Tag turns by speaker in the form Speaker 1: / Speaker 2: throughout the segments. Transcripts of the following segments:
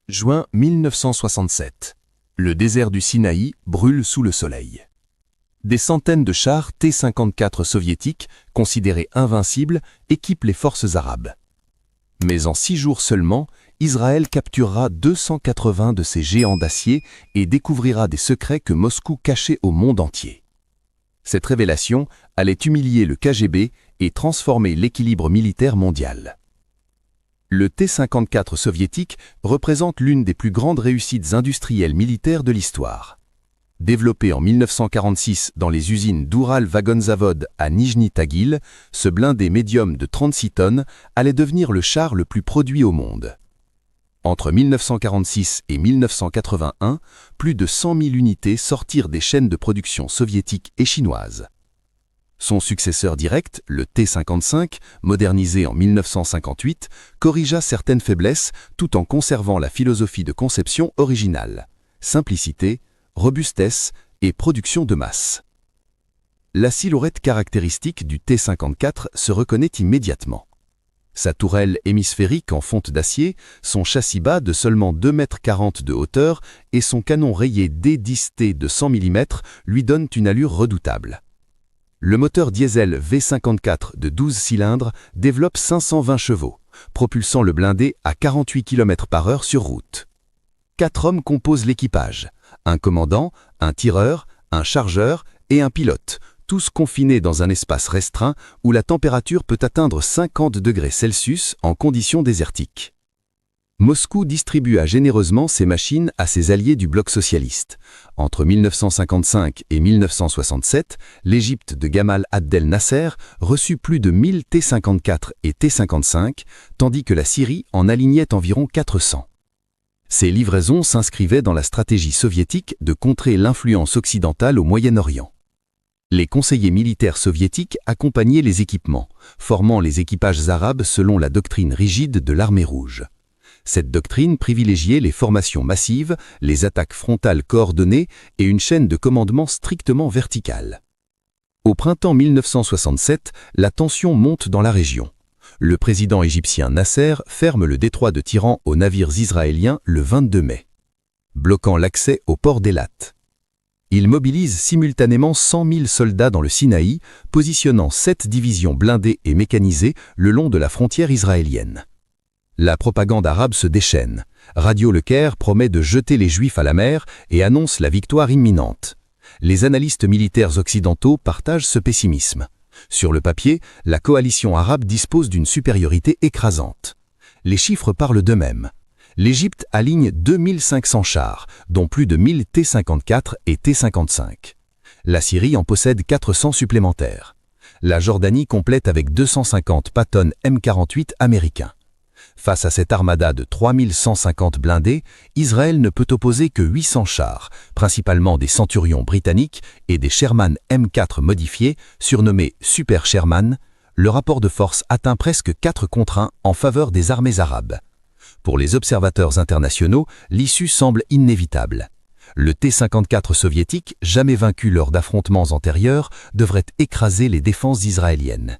Speaker 1: Juin 1967. Le désert du Sinaï brûle sous le soleil. Des centaines de chars T-54 soviétiques, considérés invincibles, équipent les forces arabes. Mais en 6 jours seulement, Israël capturera 280 de ces géants d'acier et découvrira des secrets que Moscou cachait au monde entier. Cette révélation allait humilier le KGB et transformer l'équilibre militaire mondial. Le T-54 soviétique représente l'une des plus grandes réussites industrielles militaires de l'histoire. Développé en 1946 dans les usines d'Ural Vagonzavod à Nijni Tagil, ce blindé médium de 36 tonnes allait devenir le char le plus produit au monde. Entre 1946 et 1981, plus de 100 000 unités sortirent des chaînes de production soviétiques et chinoises. Son successeur direct, le T-55, modernisé en 1958, corrigea certaines faiblesses tout en conservant la philosophie de conception originale: simplicité, robustesse et production de masse. La silhouette caractéristique du T-54 se reconnaît immédiatement. Sa tourelle hémisphérique en fonte d'acier, son châssis bas de seulement 2,40 m de hauteur et son canon rayé D10T de 100 mm lui donnent une allure redoutable. Le moteur diesel V54 de 12 cylindres développe 520 chevaux, propulsant le blindé à 48 km/h sur route. 4 hommes composent l'équipage: un commandant, un tireur, un chargeur et un pilote, tous confinés dans un espace restreint où la température peut atteindre 50 degrés Celsius en conditions désertiques. Moscou distribua généreusement ces machines à ses alliés du bloc socialiste. Entre 1955 et 1967, l'Égypte de Gamal Abdel Nasser reçut plus de 1000 T-54 et T-55, tandis que la Syrie en alignait environ 400. Ces livraisons s'inscrivaient dans la stratégie soviétique de contrer l'influence occidentale au Moyen-Orient. Les conseillers militaires soviétiques accompagnaient les équipements, formant les équipages arabes selon la doctrine rigide de l'Armée rouge. Cette doctrine privilégiait les formations massives, les attaques frontales coordonnées et une chaîne de commandement strictement verticale. Au printemps 1967, la tension monte dans la région. Le président égyptien Nasser ferme le détroit de Tiran aux navires israéliens le 22 mai, bloquant l'accès au port d'Eilat. Il mobilise simultanément 100 000 soldats dans le Sinaï, positionnant 7 divisions blindées et mécanisées le long de la frontière israélienne. La propagande arabe se déchaîne. Radio Le Caire promet de jeter les Juifs à la mer et annonce la victoire imminente. Les analystes militaires occidentaux partagent ce pessimisme. Sur le papier, la coalition arabe dispose d'une supériorité écrasante. Les chiffres parlent d'eux-mêmes. L'Égypte aligne 2500 chars, dont plus de 1000 T-54 et T-55. La Syrie en possède 400 supplémentaires. La Jordanie complète avec 250 Patton M48 américains. Face à cette armada de 3150 blindés, Israël ne peut opposer que 800 chars, principalement des Centurions britanniques et des Sherman M4 modifiés, surnommés Super Sherman. Le rapport de force atteint presque 4 contre 1 en faveur des armées arabes. Pour les observateurs internationaux, l'issue semble inévitable. Le T-54 soviétique, jamais vaincu lors d'affrontements antérieurs, devrait écraser les défenses israéliennes.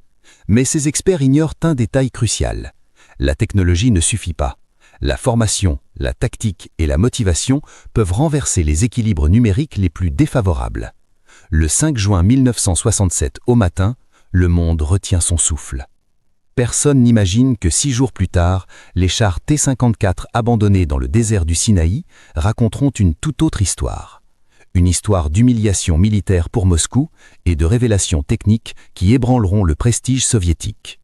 Speaker 1: Mais ces experts ignorent un détail crucial. La technologie ne suffit pas. La formation, la tactique et la motivation peuvent renverser les équilibres numériques les plus défavorables. Le 5 juin 1967 au matin, le monde retient son souffle. Personne n'imagine que 6 jours plus tard, les chars T-54 abandonnés dans le désert du Sinaï raconteront une toute autre histoire. Une histoire d'humiliation militaire pour Moscou et de révélations techniques qui ébranleront le prestige soviétique.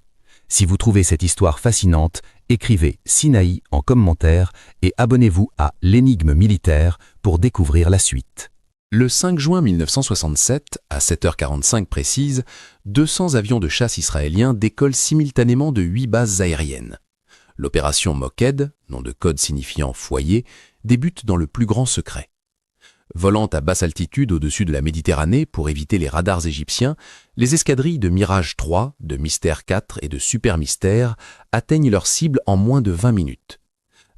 Speaker 1: Si vous trouvez cette histoire fascinante, écrivez Sinaï en commentaire et abonnez-vous à l'Énigme militaire pour découvrir la suite.
Speaker 2: Le 5 juin 1967, à 7h45 précise, 200 avions de chasse israéliens décollent simultanément de 8 bases aériennes. L'opération Moked, nom de code signifiant foyer, débute dans le plus grand secret. Volant à basse altitude au-dessus de la Méditerranée pour éviter les radars égyptiens, les escadrilles de Mirage 3, de Mystère 4 et de Super Mystère atteignent leur cible en moins de 20 minutes.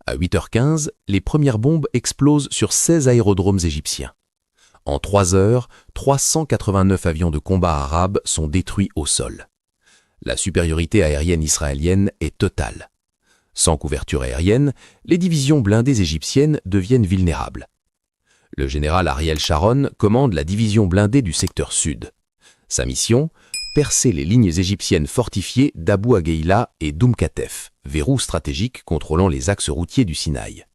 Speaker 2: À 8h15, les premières bombes explosent sur 16 aérodromes égyptiens. En 3 heures, 389 avions de combat arabes sont détruits au sol. La supériorité aérienne israélienne est totale. Sans couverture aérienne, les divisions blindées égyptiennes deviennent vulnérables. Le général Ariel Sharon commande la division blindée du secteur sud. Sa mission, percer les lignes égyptiennes fortifiées d'Abou Agueila et d'Oum-Katef, verrous stratégiques contrôlant les axes routiers du Sinaï.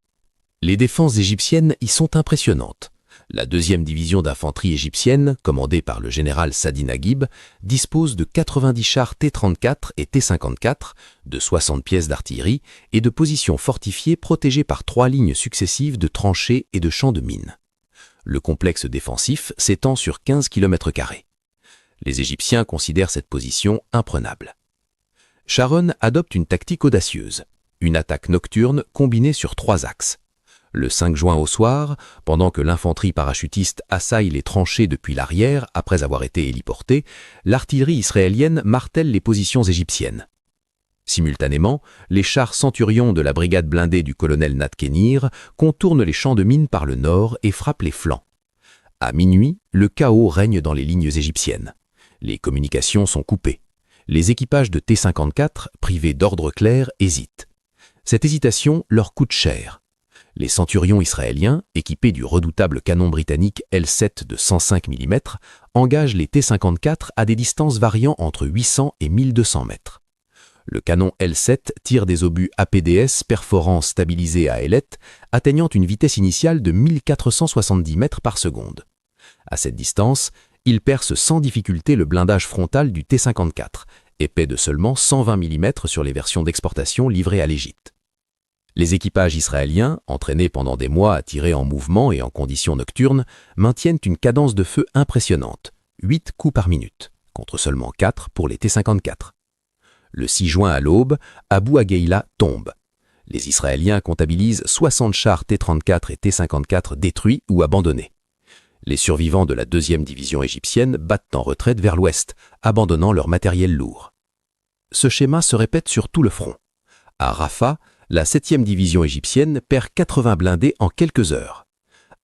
Speaker 2: Les défenses égyptiennes y sont impressionnantes. La 2e division d'infanterie égyptienne, commandée par le général Sadi Naguib, dispose de 90 chars T-34 et T-54, de 60 pièces d'artillerie et de positions fortifiées protégées par 3 lignes successives de tranchées et de champs de mines. Le complexe défensif s'étend sur 15 km². Les Égyptiens considèrent cette position imprenable. Sharon adopte une tactique audacieuse, une attaque nocturne combinée sur 3 axes. Le 5 juin au soir, pendant que l'infanterie parachutiste assaille les tranchées depuis l'arrière après avoir été héliportée, l'artillerie israélienne martèle les positions égyptiennes. Simultanément, les chars Centurion de la brigade blindée du colonel Nat Kenir contournent les champs de mines par le nord et frappent les flancs. À minuit, le chaos règne dans les lignes égyptiennes. Les communications sont coupées. Les équipages de T-54, privés d'ordre clair, hésitent. Cette hésitation leur coûte cher. Les Centurions israéliens, équipés du redoutable canon britannique L7 de 105 mm, engagent les T-54 à des distances variant entre 800 et 1200 mètres. Le canon L7 tire des obus APDS perforants stabilisés à ailettes, atteignant une vitesse initiale de 1470 mètres par seconde. À cette distance, il perce sans difficulté le blindage frontal du T-54, épais de seulement 120 mm sur les versions d'exportation livrées à l'Égypte. Les équipages israéliens, entraînés pendant des mois à tirer en mouvement et en conditions nocturnes, maintiennent une cadence de feu impressionnante, 8 coups par minute, contre seulement 4 pour les T-54. Le 6 juin à l'aube, Abou Agueila tombe. Les Israéliens comptabilisent 60 chars T-34 et T-54 détruits ou abandonnés. Les survivants de la 2e division égyptienne battent en retraite vers l'ouest, abandonnant leur matériel lourd. Ce schéma se répète sur tout le front. À Rafah, la 7e division égyptienne perd 80 blindés en quelques heures.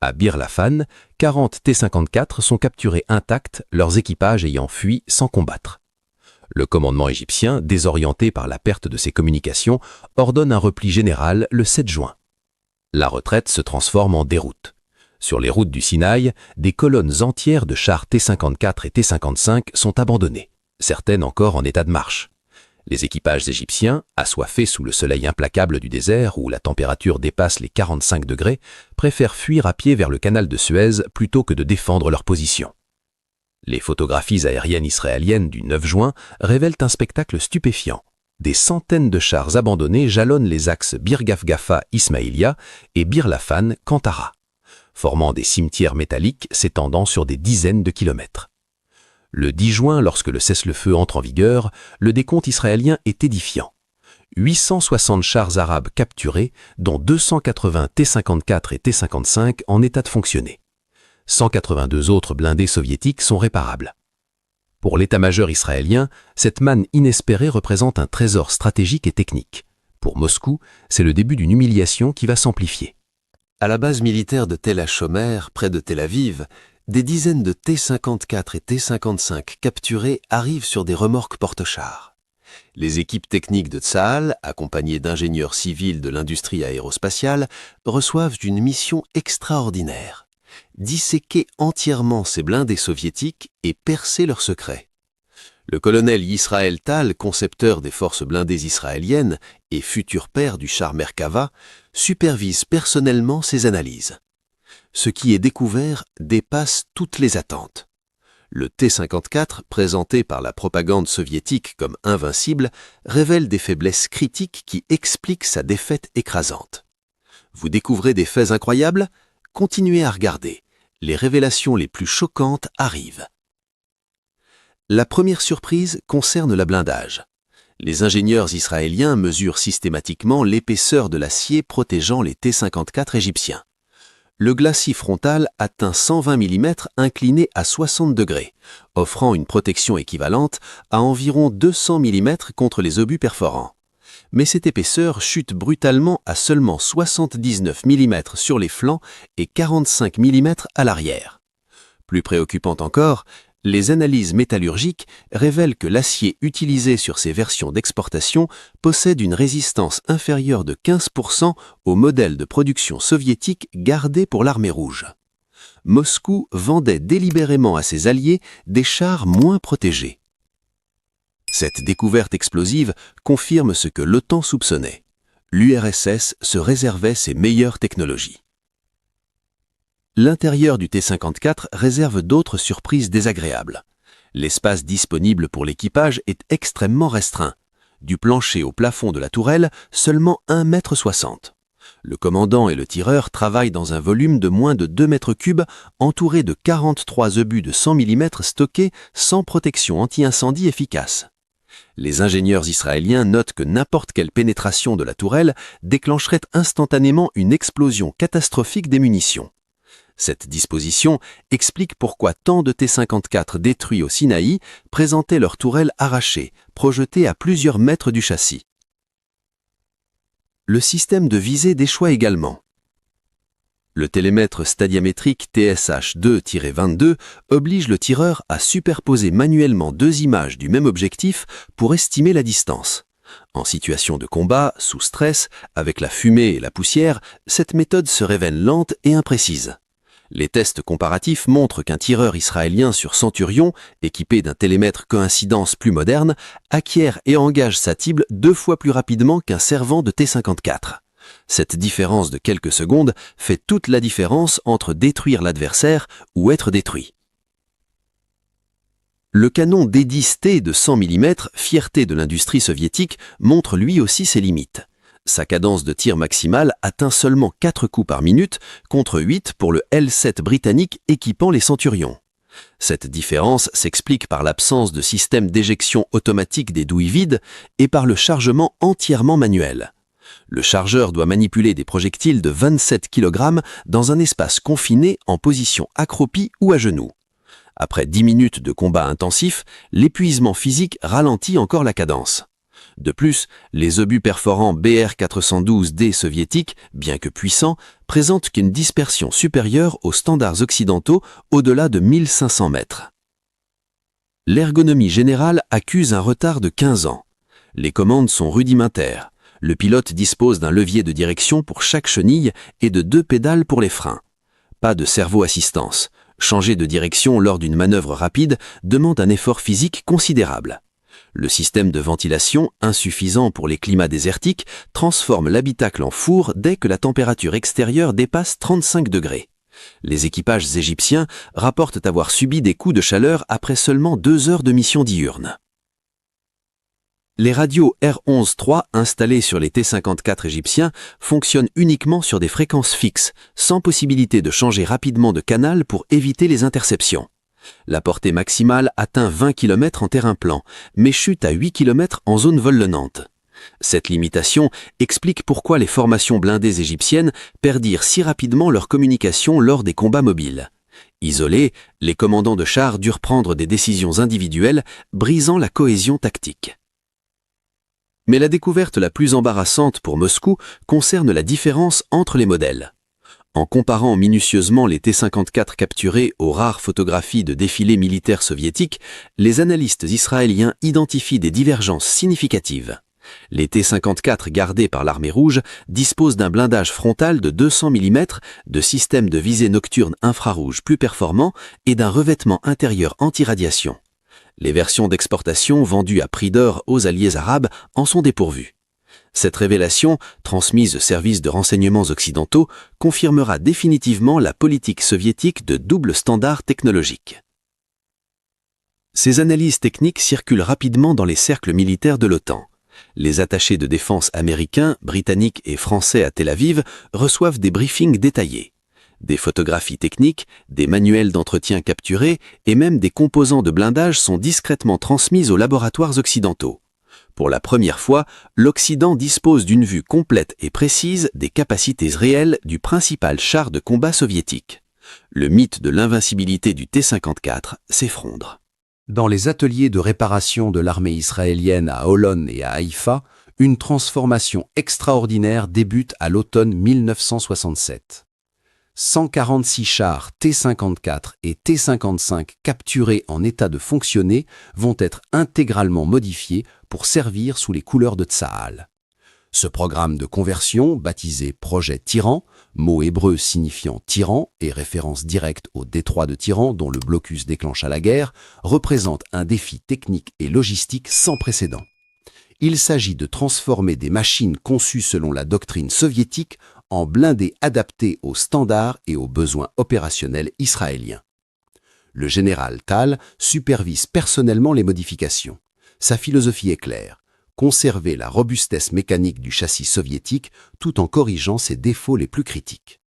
Speaker 2: À Bir Lafan, 40 T-54 sont capturés intacts, leurs équipages ayant fui sans combattre. Le commandement égyptien, désorienté par la perte de ses communications, ordonne un repli général le 7 juin. La retraite se transforme en déroute. Sur les routes du Sinaï, des colonnes entières de chars T-54 et T-55 sont abandonnées, certaines encore en état de marche. Les équipages égyptiens, assoiffés sous le soleil implacable du désert où la température dépasse les 45 degrés, préfèrent fuir à pied vers le canal de Suez plutôt que de défendre leur position. Les photographies aériennes israéliennes du 9 juin révèlent un spectacle stupéfiant. Des centaines de chars abandonnés jalonnent les axes Bir Gafgafa Ismaïlia et Bir Lafan Kantara, formant des cimetières métalliques s'étendant sur des dizaines de kilomètres. Le 10 juin, lorsque le cessez-le-feu entre en vigueur, le décompte israélien est édifiant. 860 chars arabes capturés, dont 280 T-54 et T-55 en état de fonctionner. 182 autres blindés soviétiques sont réparables. Pour l'état-major israélien, cette manne inespérée représente un trésor stratégique et technique. Pour Moscou, c'est le début d'une humiliation qui va s'amplifier.
Speaker 3: À la base militaire de Tel HaShomer, près de Tel Aviv, des dizaines de T-54 et T-55 capturés arrivent sur des remorques porte-chars. Les équipes techniques de Tsahal, accompagnées d'ingénieurs civils de l'industrie aérospatiale, reçoivent une mission extraordinaire: disséquer entièrement ces blindés soviétiques et percer leurs secrets. Le colonel Yisrael Tal, concepteur des forces blindées israéliennes et futur père du char Merkava, supervise personnellement ces analyses. Ce qui est découvert dépasse toutes les attentes. Le T-54, présenté par la propagande soviétique comme invincible, révèle des faiblesses critiques qui expliquent sa défaite écrasante. Vous découvrez des faits incroyables? Continuez à regarder. Les révélations les plus choquantes arrivent. La première surprise concerne le blindage. Les ingénieurs israéliens mesurent systématiquement l'épaisseur de l'acier protégeant les T-54 égyptiens. Le glacis frontal atteint 120 mm incliné à 60 degrés, offrant une protection équivalente à environ 200 mm contre les obus perforants. Mais cette épaisseur chute brutalement à seulement 79 mm sur les flancs et 45 mm à l'arrière. Plus préoccupant encore, Les analyses métallurgiques révèlent que l'acier utilisé sur ces versions d'exportation possède une résistance inférieure de 15% au modèle de production soviétique gardé pour l'armée rouge. Moscou vendait délibérément à ses alliés des chars moins protégés. Cette découverte explosive confirme ce que l'OTAN soupçonnait. L'URSS se réservait ses meilleures technologies. L'intérieur du T-54 réserve d'autres surprises désagréables. L'espace disponible pour l'équipage est extrêmement restreint. Du plancher au plafond de la tourelle, seulement 1,60 m. Le commandant et le tireur travaillent dans un volume de moins de 2 m3, entouré de 43 obus de 100 mm stockés sans protection anti-incendie efficace. Les ingénieurs israéliens notent que n'importe quelle pénétration de la tourelle déclencherait instantanément une explosion catastrophique des munitions. Cette disposition explique pourquoi tant de T-54 détruits au Sinaï présentaient leurs tourelles arrachées, projetées à plusieurs mètres du châssis. Le système de visée déchoit également. Le télémètre stadiamétrique TSH-2-22 oblige le tireur à superposer manuellement deux images du même objectif pour estimer la distance. En situation de combat, sous stress, avec la fumée et la poussière, cette méthode se révèle lente et imprécise. Les tests comparatifs montrent qu'un tireur israélien sur Centurion, équipé d'un télémètre coïncidence plus moderne, acquiert et engage sa cible 2 fois plus rapidement qu'un servant de T-54. Cette différence de quelques secondes fait toute la différence entre détruire l'adversaire ou être détruit. Le canon D10T de 100 mm, fierté de l'industrie soviétique, montre lui aussi ses limites. Sa cadence de tir maximale atteint seulement 4 coups par minute, contre 8 pour le L7 britannique équipant les Centurions. Cette différence s'explique par l'absence de système d'éjection automatique des douilles vides et par le chargement entièrement manuel. Le chargeur doit manipuler des projectiles de 27 kg dans un espace confiné en position accroupie ou à genoux. Après 10 minutes de combat intensif, l'épuisement physique ralentit encore la cadence. De plus, les obus perforants BR-412D soviétiques, bien que puissants, présentent qu'une dispersion supérieure aux standards occidentaux au-delà de 1500 mètres. L'ergonomie générale accuse un retard de 15 ans. Les commandes sont rudimentaires. Le pilote dispose d'un levier de direction pour chaque chenille et de 2 pédales pour les freins. Pas de servo-assistance. Changer de direction lors d'une manœuvre rapide demande un effort physique considérable. Le système de ventilation, insuffisant pour les climats désertiques, transforme l'habitacle en four dès que la température extérieure dépasse 35 degrés. Les équipages égyptiens rapportent avoir subi des coups de chaleur après seulement 2 heures de mission diurne. Les radios R11-3 installées sur les T-54 égyptiens fonctionnent uniquement sur des fréquences fixes, sans possibilité de changer rapidement de canal pour éviter les interceptions. La portée maximale atteint 20 km en terrain plan, mais chute à 8 km en zone volnante. Cette limitation explique pourquoi les formations blindées égyptiennes perdirent si rapidement leur communication lors des combats mobiles. Isolés, les commandants de chars durent prendre des décisions individuelles, brisant la cohésion tactique. Mais la découverte la plus embarrassante pour Moscou concerne la différence entre les modèles. En comparant minutieusement les T-54 capturés aux rares photographies de défilés militaires soviétiques, les analystes israéliens identifient des divergences significatives. Les T-54 gardés par l'armée rouge disposent d'un blindage frontal de 200 mm, de systèmes de visée nocturne infrarouge plus performants et d'un revêtement intérieur anti-radiation. Les versions d'exportation vendues à prix d'or aux alliés arabes en sont dépourvues. Cette révélation, transmise aux services de renseignements occidentaux, confirmera définitivement la politique soviétique de double standard technologique. Ces analyses techniques circulent rapidement dans les cercles militaires de l'OTAN. Les attachés de défense américains, britanniques et français à Tel Aviv reçoivent des briefings détaillés. Des photographies techniques, des manuels d'entretien capturés et même des composants de blindage sont discrètement transmis aux laboratoires occidentaux. Pour la première fois, l'Occident dispose d'une vue complète et précise des capacités réelles du principal char de combat soviétique. Le mythe de l'invincibilité du T-54 s'effondre.
Speaker 2: Dans les ateliers de réparation de l'armée israélienne à Holon et à Haïfa, une transformation extraordinaire débute à l'automne 1967. 146 chars T-54 et T-55 capturés en état de fonctionner vont être intégralement modifiés pour servir sous les couleurs de Tsahal. Ce programme de conversion, baptisé Projet Tyran, mot hébreu signifiant tyran et référence directe au détroit de Tyran dont le blocus déclencha la guerre, représente un défi technique et logistique sans précédent. Il s'agit de transformer des machines conçues selon la doctrine soviétique en blindés adaptés aux standards et aux besoins opérationnels israéliens. Le général Tal supervise personnellement les modifications. Sa philosophie est claire: conserver la robustesse mécanique du châssis soviétique tout en corrigeant ses défauts les plus critiques.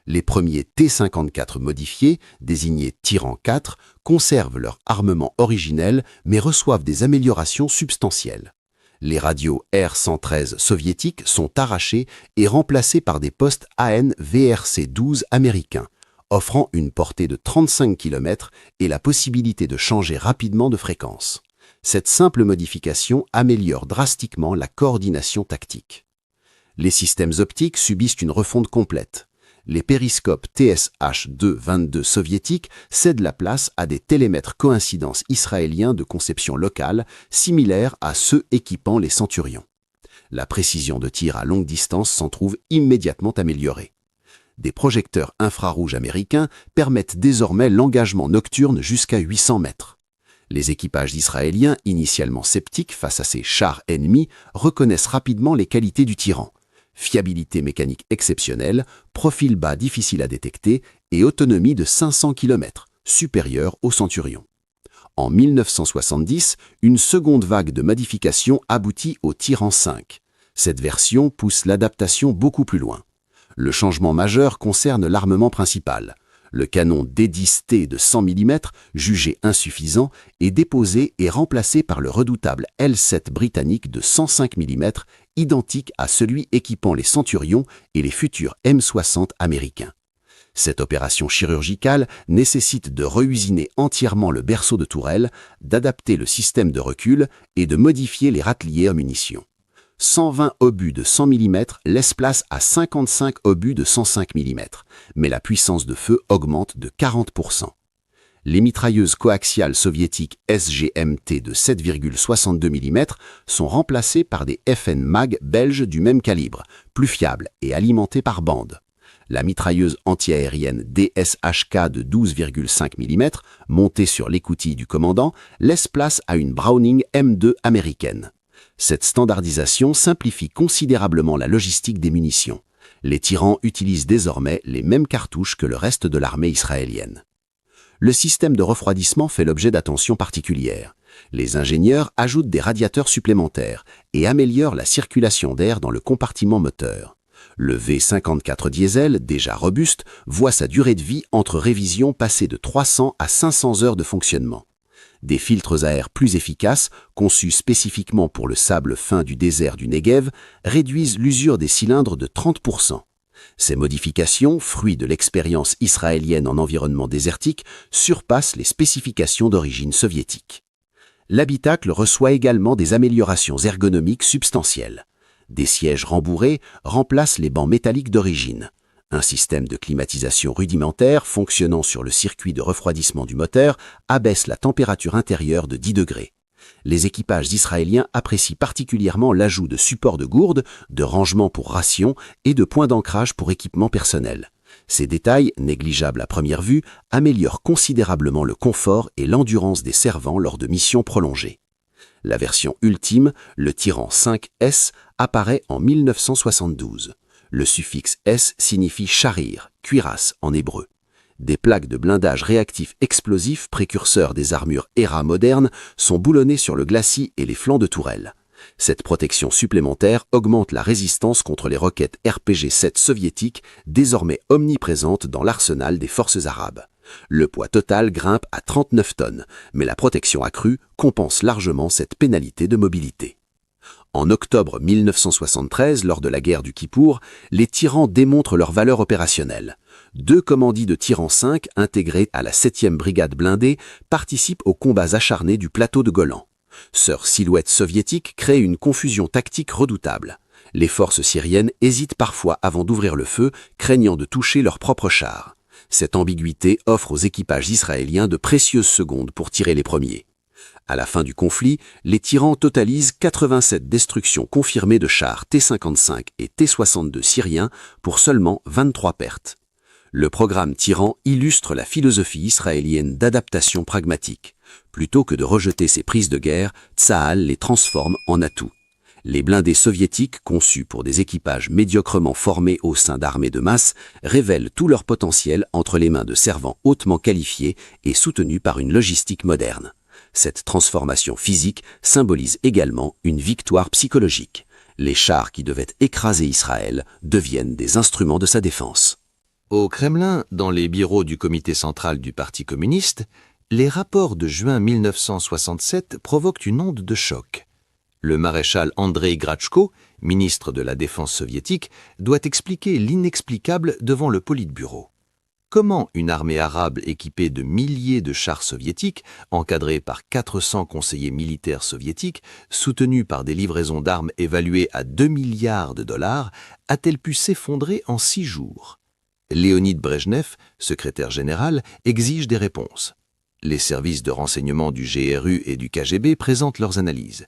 Speaker 2: Les premiers T-54 modifiés, désignés Tyran 4, conservent leur armement originel mais reçoivent des améliorations substantielles. Les radios R-113 soviétiques sont arrachés et remplacés par des postes AN/VRC-12 américains, offrant une portée de 35 km et la possibilité de changer rapidement de fréquence. Cette simple modification améliore drastiquement la coordination tactique. Les systèmes optiques subissent une refonte complète. Les périscopes TSH-2-22 soviétiques cèdent la place à des télémètres coïncidence israéliens de conception locale, similaires à ceux équipant les Centurions. La précision de tir à longue distance s'en trouve immédiatement améliorée. Des projecteurs infrarouges américains permettent désormais l'engagement nocturne jusqu'à 800 mètres. Les équipages israéliens, initialement sceptiques face à ces chars ennemis, reconnaissent rapidement les qualités du Tyran. Fiabilité mécanique exceptionnelle, profil bas difficile à détecter et autonomie de 500 km, supérieure au Centurion. En 1970, une seconde vague de modifications aboutit au Tyran 5. Cette version pousse l'adaptation beaucoup plus loin. Le changement majeur concerne l'armement principal. Le canon D10T de 100 mm, jugé insuffisant, est déposé et remplacé par le redoutable L7 britannique de 105 mm, identique à celui équipant les Centurions et les futurs M60 américains. Cette opération chirurgicale nécessite de reusiner entièrement le berceau de tourelle, d'adapter le système de recul et de modifier les râteliers à munitions. 120 obus de 100 mm laissent place à 55 obus de 105 mm, mais la puissance de feu augmente de 40%. Les mitrailleuses coaxiales soviétiques SGMT de 7,62 mm sont remplacées par des FN MAG belges du même calibre, plus fiables et alimentées par bande. La mitrailleuse antiaérienne DSHK de 12,5 mm, montée sur l'écoutille du commandant, laisse place à une Browning M2 américaine. Cette standardisation simplifie considérablement la logistique des munitions. Les tyrans utilisent désormais les mêmes cartouches que le reste de l'armée israélienne. Le système de refroidissement fait l'objet d'attention particulière. Les ingénieurs ajoutent des radiateurs supplémentaires et améliorent la circulation d'air dans le compartiment moteur. Le V54 diesel, déjà robuste, voit sa durée de vie entre révisions passer de 300 à 500 heures de fonctionnement. Des filtres à air plus efficaces, conçus spécifiquement pour le sable fin du désert du Negev, réduisent l'usure des cylindres de 30%. Ces modifications, fruits de l'expérience israélienne en environnement désertique, surpassent les spécifications d'origine soviétique. L'habitacle reçoit également des améliorations ergonomiques substantielles. Des sièges rembourrés remplacent les bancs métalliques d'origine. Un système de climatisation rudimentaire fonctionnant sur le circuit de refroidissement du moteur abaisse la température intérieure de 10 degrés. Les équipages israéliens apprécient particulièrement l'ajout de supports de gourdes, de rangements pour rations et de points d'ancrage pour équipement personnel. Ces détails, négligeables à première vue, améliorent considérablement le confort et l'endurance des servants lors de missions prolongées. La version ultime, le Tyran 5S, apparaît en 1972. Le suffixe S signifie charir, cuirasse en hébreu. Des plaques de blindage réactif explosif précurseurs des armures ERA modernes sont boulonnées sur le glacis et les flancs de tourelle. Cette protection supplémentaire augmente la résistance contre les roquettes RPG-7 soviétiques, désormais omniprésentes dans l'arsenal des forces arabes. Le poids total grimpe à 39 tonnes, mais la protection accrue compense largement cette pénalité de mobilité. En octobre 1973, lors de la guerre du Kippour, les tyrans démontrent leur valeur opérationnelle. 2 commandis de Tyran 5 intégrés à la 7e brigade blindée participent aux combats acharnés du plateau de Golan. Leur silhouette soviétique crée une confusion tactique redoutable.
Speaker 3: Les forces syriennes hésitent parfois avant d'ouvrir le feu, craignant de toucher leurs propres chars. Cette ambiguïté offre aux équipages israéliens de précieuses secondes pour tirer les premiers. À la fin du conflit, les tyrans totalisent 87 destructions confirmées de chars T-55 et T-62 syriens pour seulement 23 pertes. Le programme Tyran illustre la philosophie israélienne d'adaptation pragmatique. Plutôt que de rejeter ses prises de guerre, Tsahal les transforme en atouts. Les blindés soviétiques, conçus pour des équipages médiocrement formés au sein d'armées de masse, révèlent tout leur potentiel entre les mains de servants hautement qualifiés et soutenus par une logistique moderne. Cette transformation physique symbolise également une victoire psychologique. Les chars qui devaient écraser Israël deviennent des instruments de sa défense. Au Kremlin, dans les bureaux du comité central du Parti communiste, les rapports de juin 1967 provoquent une onde de choc. Le maréchal Andrei Gratchko, ministre de la Défense soviétique, doit expliquer l'inexplicable devant le Politburo. Comment une armée arabe équipée de milliers de chars soviétiques, encadrée par 400 conseillers militaires soviétiques, soutenue par des livraisons d'armes évaluées à 2 milliards de dollars, a-t-elle pu s'effondrer en 6 jours ? Léonid Brejnev, secrétaire général, exige des réponses. Les services de renseignement du GRU et du KGB présentent leurs analyses.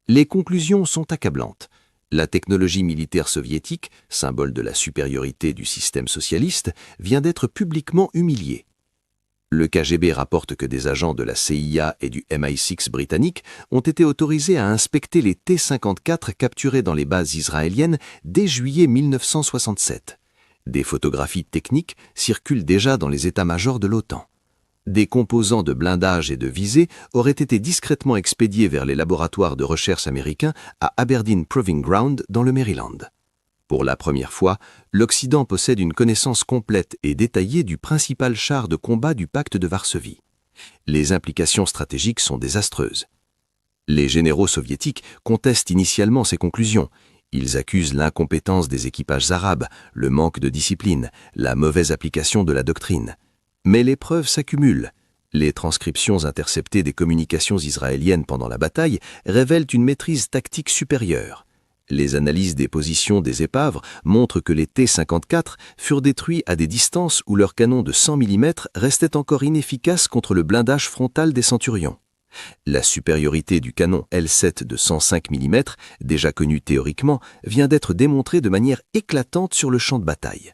Speaker 3: Les conclusions sont accablantes. La technologie militaire soviétique, symbole de la supériorité du système socialiste, vient d'être publiquement humiliée. Le KGB rapporte que des agents de la CIA et du MI6 britannique ont été autorisés à inspecter les T-54 capturés dans les bases israéliennes dès juillet 1967. Des photographies techniques circulent déjà dans les états-majors de l'OTAN. Des composants de blindage et de visée auraient été discrètement expédiés vers les laboratoires de recherche américains à Aberdeen Proving Ground dans le Maryland. Pour la première fois, l'Occident possède une connaissance complète et détaillée du principal char de combat du pacte de Varsovie. Les implications stratégiques sont désastreuses. Les généraux soviétiques contestent initialement ces conclusions. Ils accusent l'incompétence des équipages arabes, le manque de discipline, la mauvaise application de la doctrine. Mais les preuves s'accumulent. Les transcriptions interceptées des communications israéliennes pendant la bataille révèlent une maîtrise tactique supérieure. Les analyses des positions des épaves montrent que les T-54 furent détruits à des distances où leurs canons de 100 mm restaient encore inefficaces contre le blindage frontal des Centurions. La supériorité du canon L7 de 105 mm, déjà connu théoriquement, vient d'être démontrée de manière éclatante sur le champ de bataille.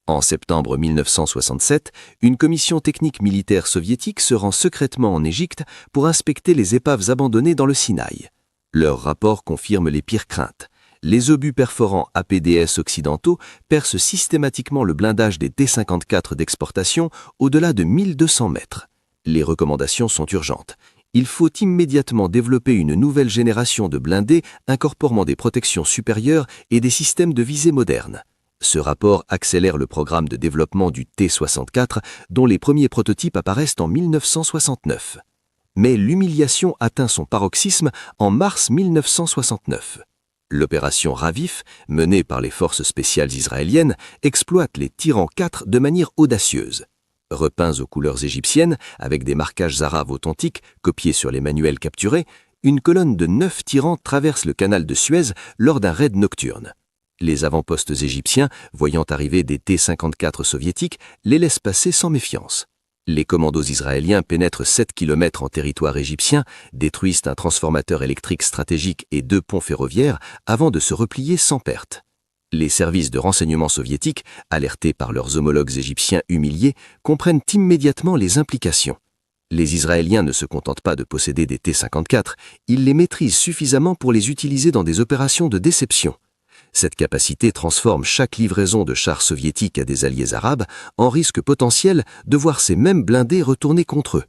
Speaker 3: En septembre 1967, une commission technique militaire soviétique se rend secrètement en Égypte pour inspecter les épaves abandonnées dans le Sinaï. Leur rapport confirme les pires craintes. Les obus perforants APDS occidentaux percent systématiquement le blindage des T-54 d'exportation au-delà de 1200 mètres. Les recommandations sont urgentes. Il faut immédiatement développer une nouvelle génération de blindés incorporant des protections supérieures et des systèmes de visée modernes. Ce rapport accélère le programme de développement du T-64, dont les premiers prototypes apparaissent en 1969. Mais l'humiliation atteint son paroxysme en mars 1969. L'opération Ravif, menée par les forces spéciales israéliennes, exploite les Tyran 4 de manière audacieuse. Repeints aux couleurs égyptiennes, avec des marquages arabes authentiques copiés sur les manuels capturés, une colonne de 9 Tyrans traverse le canal de Suez lors d'un raid nocturne. Les avant-postes égyptiens, voyant arriver des T-54 soviétiques, les laissent passer sans méfiance. Les commandos israéliens pénètrent 7 km en territoire égyptien, détruisent un transformateur électrique stratégique et 2 ponts ferroviaires avant de se replier sans perte. Les services de renseignement soviétiques, alertés par leurs homologues égyptiens humiliés, comprennent immédiatement les implications. Les Israéliens ne se contentent pas de posséder des T-54, ils les maîtrisent suffisamment pour les utiliser dans des opérations de déception. Cette capacité transforme chaque livraison de chars soviétiques à des alliés arabes en risque potentiel de voir ces mêmes blindés retourner contre eux.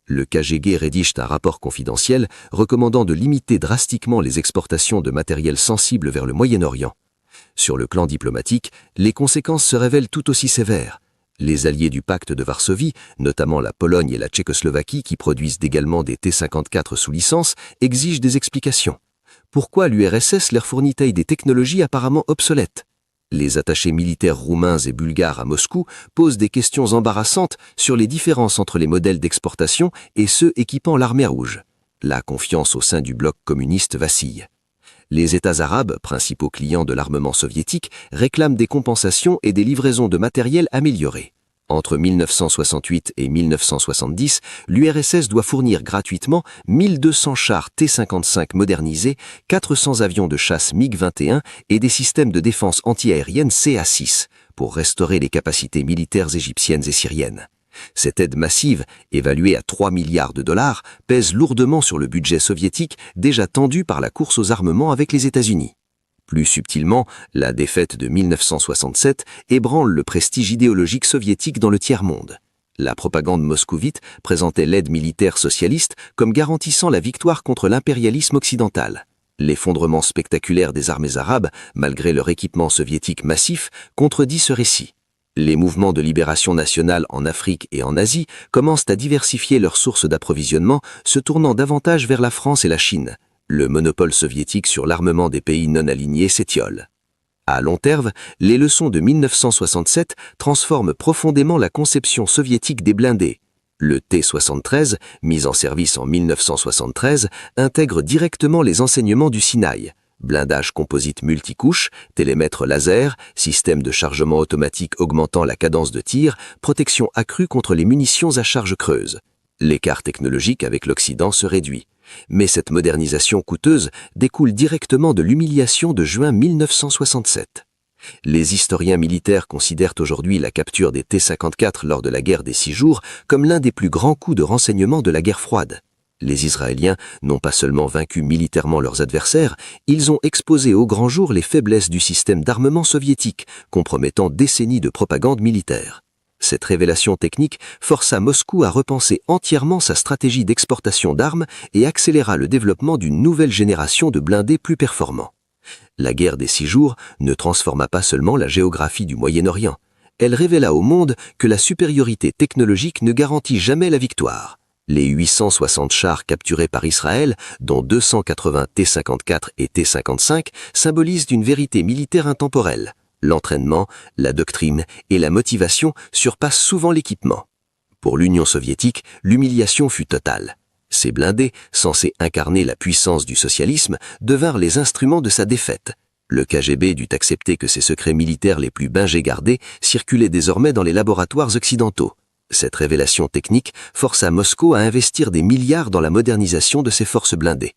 Speaker 3: Le KGB rédige un rapport confidentiel recommandant de limiter drastiquement les exportations de matériel sensible vers le Moyen-Orient. Sur le plan diplomatique, les conséquences se révèlent tout aussi sévères. Les alliés du pacte de Varsovie, notamment la Pologne et la Tchécoslovaquie qui produisent également des T-54 sous licence, exigent des explications. Pourquoi l'URSS leur fournit-elle des technologies apparemment obsolètes ? Les attachés militaires roumains et bulgares à Moscou posent des questions embarrassantes sur les différences entre les modèles d'exportation et ceux équipant l'armée rouge. La confiance au sein du bloc communiste vacille. Les États arabes, principaux clients de l'armement soviétique, réclament des compensations et des livraisons de matériel améliorées. Entre 1968 et 1970, l'URSS doit fournir gratuitement 1200 chars T-55 modernisés, 400 avions de chasse MiG-21 et des systèmes de défense antiaérienne CA-6 pour restaurer les capacités militaires égyptiennes et syriennes. Cette aide massive, évaluée à 3 milliards de dollars, pèse lourdement sur le budget soviétique déjà tendu par la course aux armements avec les États-Unis. Plus subtilement, la défaite de 1967 ébranle le prestige idéologique soviétique dans le tiers-monde. La propagande moscovite présentait l'aide militaire socialiste comme garantissant la victoire contre l'impérialisme occidental. L'effondrement spectaculaire des armées arabes, malgré leur équipement soviétique massif, contredit ce récit. Les mouvements de libération nationale en Afrique et en Asie commencent à diversifier leurs sources d'approvisionnement, se tournant davantage vers la France et la Chine. Le monopole soviétique sur l'armement des pays non alignés s'étiole. À long terme, les leçons de 1967 transforment profondément la conception soviétique des blindés. Le T-73, mis en service en 1973, intègre directement les enseignements du Sinaï. Blindage composite multicouche, télémètre laser, système de chargement automatique augmentant la cadence de tir, protection accrue contre les munitions à charge creuse. L'écart technologique avec l'Occident se réduit. Mais cette modernisation coûteuse découle directement de l'humiliation de juin 1967. Les historiens militaires considèrent aujourd'hui la capture des T-54 lors de la guerre des 6 jours comme l'un des plus grands coups de renseignement de la guerre froide. Les Israéliens n'ont pas seulement vaincu militairement leurs adversaires, ils ont exposé au grand jour les faiblesses du système d'armement soviétique, compromettant décennies de propagande militaire. Cette révélation technique força Moscou à repenser entièrement sa stratégie d'exportation d'armes et accéléra le développement d'une nouvelle génération de blindés plus performants. La guerre des 6 jours ne transforma pas seulement la géographie du Moyen-Orient, elle révéla au monde que la supériorité technologique ne garantit jamais la victoire. Les 860 chars capturés par Israël, dont 280 T-54 et T-55, symbolisent une vérité militaire intemporelle. L'entraînement, la doctrine et la motivation surpassent souvent l'équipement. Pour l'Union soviétique, l'humiliation fut totale. Ces blindés, censés incarner la puissance du socialisme, devinrent les instruments de sa défaite. Le KGB dut accepter que ses secrets militaires les plus bingés gardés circulaient désormais dans les laboratoires occidentaux. Cette révélation technique força Moscou à investir des milliards dans la modernisation de ses forces blindées.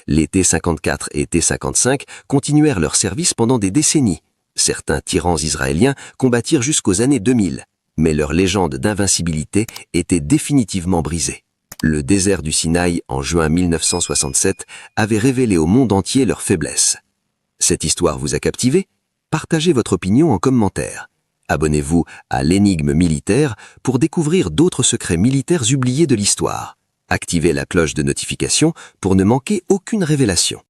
Speaker 3: Les T-54 et T-55 continuèrent leur service pendant des décennies. Certains tyrans israéliens combattirent jusqu'aux années 2000, mais leur légende d'invincibilité était définitivement brisée. Le désert du Sinaï en juin 1967 avait révélé au monde entier leurs faiblesses. Cette histoire vous a captivé? Partagez votre opinion en commentaire. Abonnez-vous à l'Énigme militaire pour découvrir d'autres secrets militaires oubliés de l'histoire. Activez la cloche de notification pour ne manquer aucune révélation.